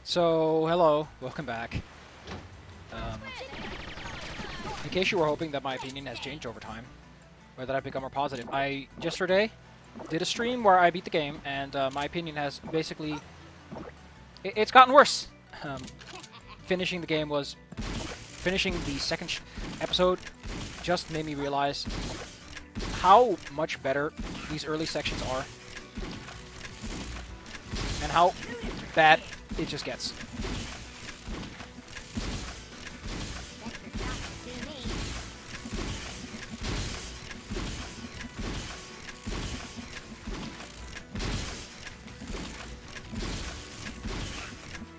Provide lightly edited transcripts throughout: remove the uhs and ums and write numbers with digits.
So, hello, welcome back. Um, in case you were hoping that my opinion has changed over time, or that I've become more positive, I yesterday did a stream where I beat the game, and my opinion has basically... it's gotten worse. Finishing the game was... Finishing the second episode just made me realize how much better these early sections are, and how bad it just gets.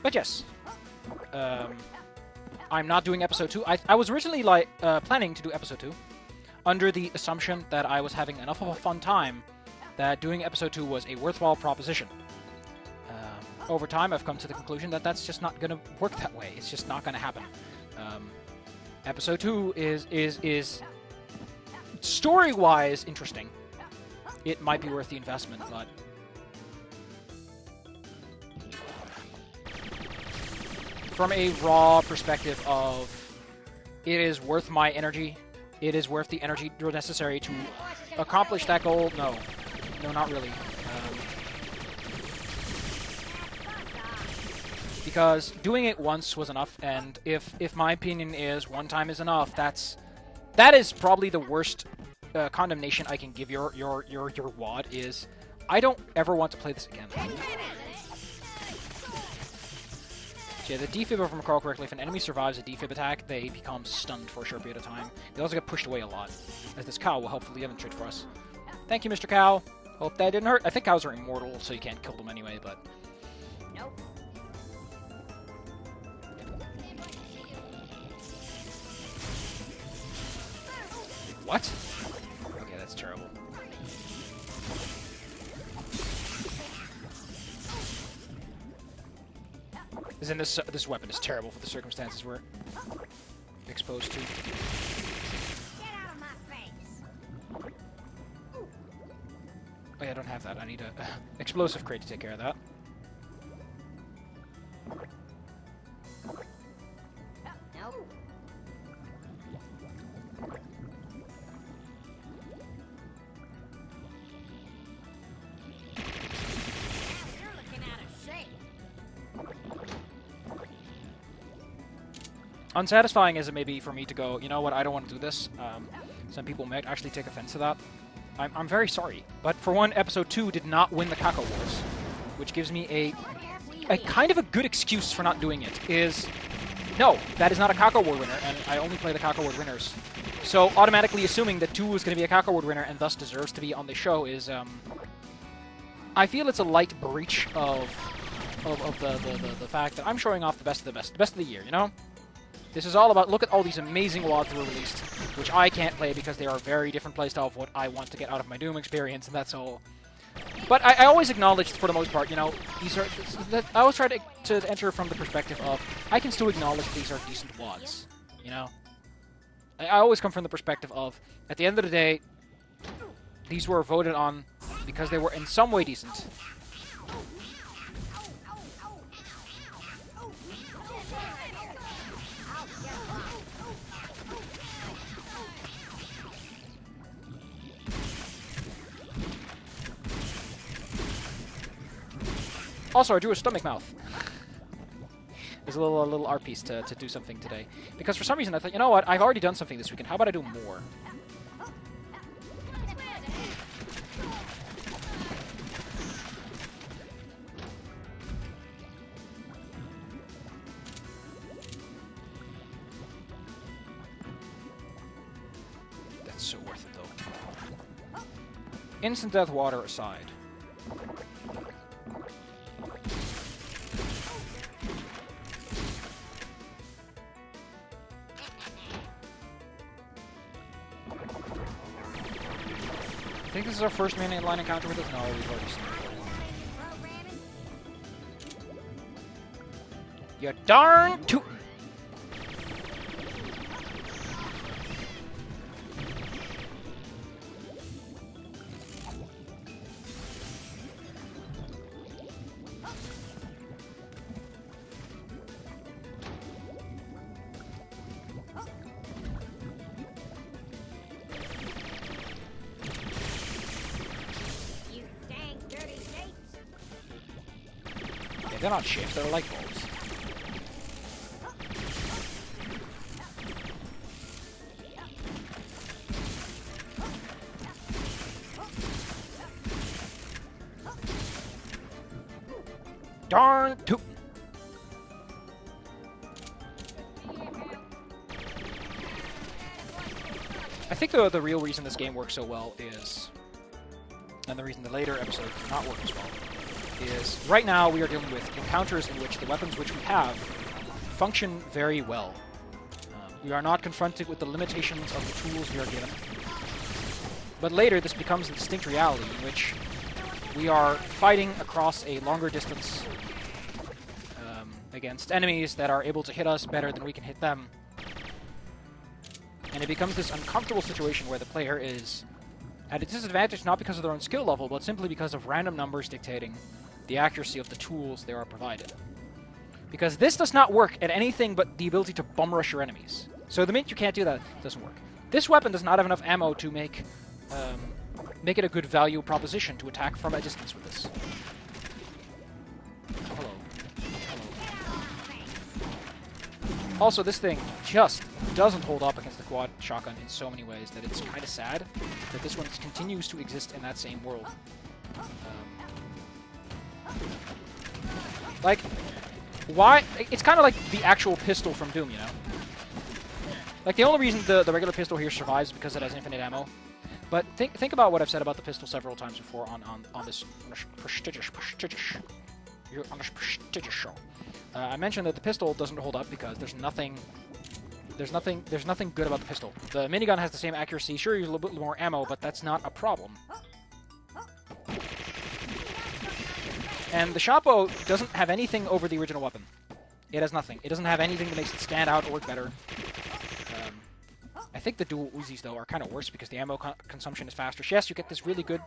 But yes, I'm not doing episode 2. I was originally planning to do episode 2 under the assumption that I was having enough of a fun time that doing episode 2 was a worthwhile proposition. Over time, I've come to the conclusion that that's just not going to work that way. It's just not going to happen. Episode 2 is story-wise interesting. It might be worth the investment, but... from a raw perspective of it is worth my energy, it is worth the energy necessary to accomplish that goal, no. No, not really. Because doing it once was enough, and if my opinion is one time is enough, that is probably the worst condemnation I can give your WAD is I don't ever want to play this again. So yeah, the defib, if I recall correctly, if an enemy survives a defib attack, they become stunned for a short period of time. They also get pushed away a lot, as this cow will helpfully demonstrate for us. Thank you, Mr. Cow. Hope that didn't hurt. I think cows are immortal, so you can't kill them anyway, but... Nope. What? Okay, that's terrible. This weapon is terrible for the circumstances we're exposed to. Get out of my face. Oh yeah, I don't have that. I need a explosive crate to take care of that. Nope. You're looking out of shape. Unsatisfying as it may be for me to go, you know what, I don't want to do this. Some people might actually take offense to that. I'm very sorry. But for one, episode 2 did not win the Cacowards, which gives me a kind of a good excuse for not doing it, is... no, that is not a Cacoward winner, and I only play the Cacoward winners. So automatically assuming that 2 is going to be a Cacoward winner and thus deserves to be on the show is, I feel it's a light breach of the fact that I'm showing off the best of the best of the year, you know? This is all about, look at all these amazing WADs that were released, which I can't play because they are a very different playstyle of what I want to get out of my Doom experience, and that's all. But I always acknowledge, for the most part, you know, these are... I always try to enter from the perspective of, I can still acknowledge these are decent WADs, you know? I always come from the perspective of, at the end of the day, these were voted on because they were in some way decent. Also, I drew a stomach mouth. There's a little art piece to do something today. Because for some reason I thought, you know what, I've already done something this weekend. How about I do more? That's so worth it, though. Instant death water aside. I think this is our first mainline encounter with us. No, we've already seen it. You darn tootin'! They're not shift, they're light bulbs. Darn tootin'. I think the real reason this game works so well is, and the reason the later episodes do not work as well, is right now we are dealing with encounters in which the weapons which we have function very well. We are not confronted with the limitations of the tools we are given. But later this becomes a distinct reality in which we are fighting across a longer distance against enemies that are able to hit us better than we can hit them. And it becomes this uncomfortable situation where the player is at a disadvantage not because of their own skill level, but simply because of random numbers dictating the accuracy of the tools they are provided. Because this does not work at anything but the ability to bum rush your enemies. So the minute you can't do that, it doesn't work. This weapon does not have enough ammo to make it a good value proposition to attack from a distance with this. Oh, hello. Also, this thing just doesn't hold up against the quad shotgun in so many ways that it's kind of sad that this one continues to exist in that same world. Like, why? It's kind of like the actual pistol from Doom, you know? Like, the only reason the regular pistol here survives is because it has infinite ammo. But think about what I've said about the pistol several times before on this prestigious show. I mentioned that the pistol doesn't hold up because there's nothing good about the pistol. The minigun has the same accuracy. Sure, you use a little bit more ammo, but that's not a problem. And the shotbow doesn't have anything over the original weapon. It has nothing. It doesn't have anything that makes it stand out or work better. I think the dual Uzis, though, are kind of worse because the ammo consumption is faster. Yes, you get this really good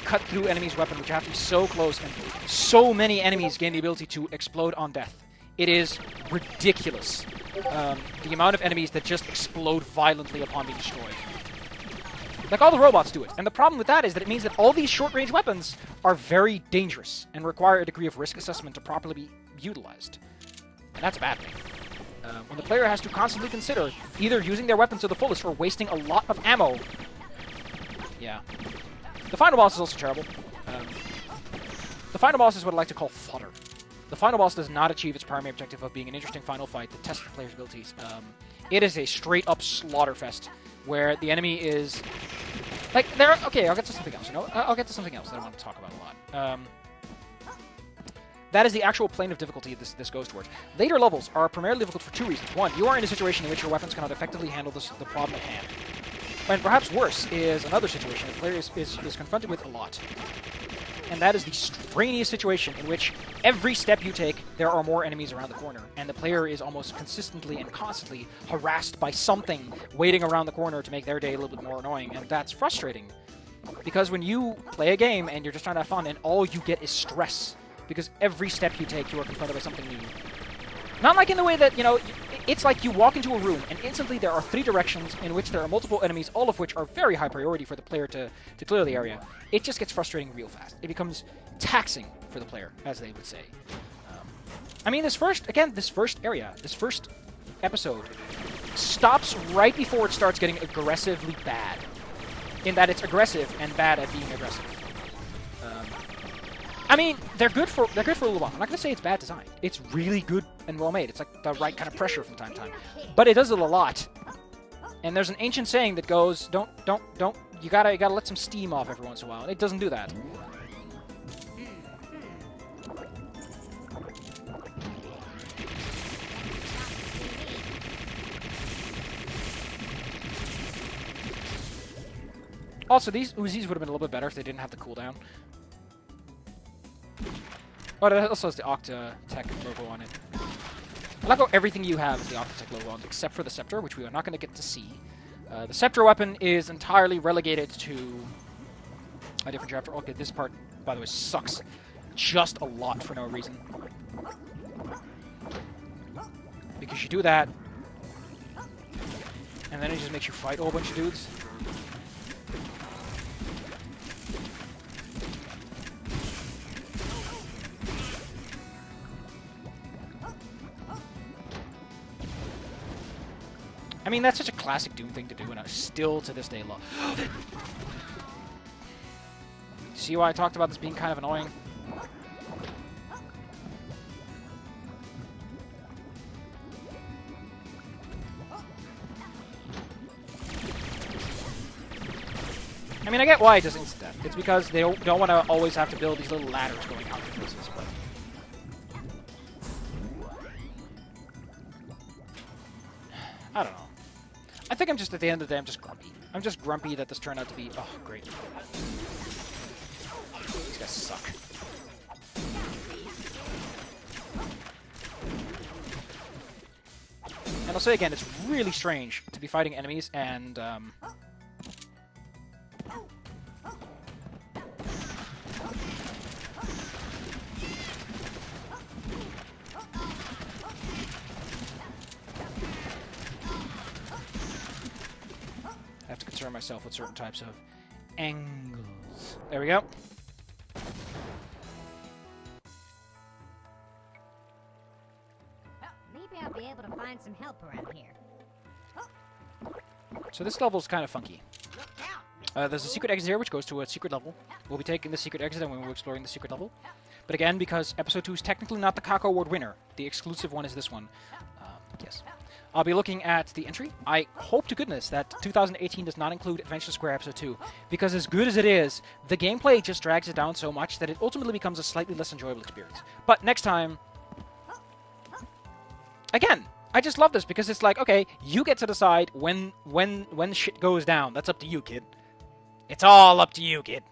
cut-through enemies weapon, which you have to be so close, and so many enemies gain the ability to explode on death. It is ridiculous, the amount of enemies that just explode violently upon being destroyed. Like, all the robots do it. And the problem with that is that it means that all these short-range weapons are very dangerous and require a degree of risk assessment to properly be utilized. And that's a bad thing. When the player has to constantly consider either using their weapons to the fullest or wasting a lot of ammo. Yeah. The final boss is also terrible. The final boss is what I like to call fodder. The final boss does not achieve its primary objective of being an interesting final fight that tests the player's abilities. It is a straight-up slaughterfest where the enemy is... Like, there... Okay, I'll get to something else, you know? I'll get to something else that I want to talk about a lot. That is the actual plane of difficulty this goes towards. Later levels are primarily difficult for two reasons. One, you are in a situation in which your weapons cannot effectively handle the problem at hand. And perhaps worse is another situation the player is confronted with a lot. And that is the strenuous situation in which every step you take, there are more enemies around the corner. And the player is almost consistently and constantly harassed by something waiting around the corner to make their day a little bit more annoying. And that's frustrating. Because when you play a game and you're just trying to have fun and all you get is stress, because every step you take, you are confronted by something new. Not like in the way that, you know, it's like you walk into a room and instantly there are 3 directions in which there are multiple enemies, all of which are very high priority for the player to clear the area. It just gets frustrating real fast. It becomes taxing for the player, as they would say. I mean, this first episode, stops right before it starts getting aggressively bad. In that it's aggressive and bad at being aggressive. I mean, they're good for a little while. I'm not going to say it's bad design. It's really good and well made. It's like the right kind of pressure from time to time. But it does it a lot. And there's an ancient saying that goes, don't, you gotta let some steam off every once in a while. And it doesn't do that. Also, these Uzis would have been a little bit better if they didn't have the cooldown. But it also has the Octatech logo on it. I like how everything you have is the Octatech logo on it, except for the Scepter, which we are not going to get to see. The Scepter weapon is entirely relegated to a different chapter. Okay, this part, by the way, sucks just a lot for no reason. Because you do that, and then it just makes you fight a whole bunch of dudes. I mean, that's such a classic Doom thing to do, and I still, to this day, love. See why I talked about this being kind of annoying? I mean, I get why it does instant death. It's because they don't want to always have to build these little ladders going out to places, but... I don't know. I think I'm just, at the end of the day, I'm just grumpy. I'm just grumpy that this turned out to be... Oh, great. These guys suck. And I'll say again, it's really strange to be fighting enemies and... I have to concern myself with certain types of angles. There we go. Maybe I'll be able to find some help around here. So this level's kind of funky. Look out, There's a secret exit here, which goes to a secret level. We'll be taking the secret exit and we'll be exploring the secret level. But again, because Episode 2 is technically not the Caco Award winner, the exclusive one is this one. Yes. I'll be looking at the entry. I hope to goodness that 2018 does not include Adventure Square Episode 2, because as good as it is, the gameplay just drags it down so much that it ultimately becomes a slightly less enjoyable experience. But next time... Again, I just love this because it's like, okay, you get to decide when shit goes down. That's up to you, kid. It's all up to you, kid.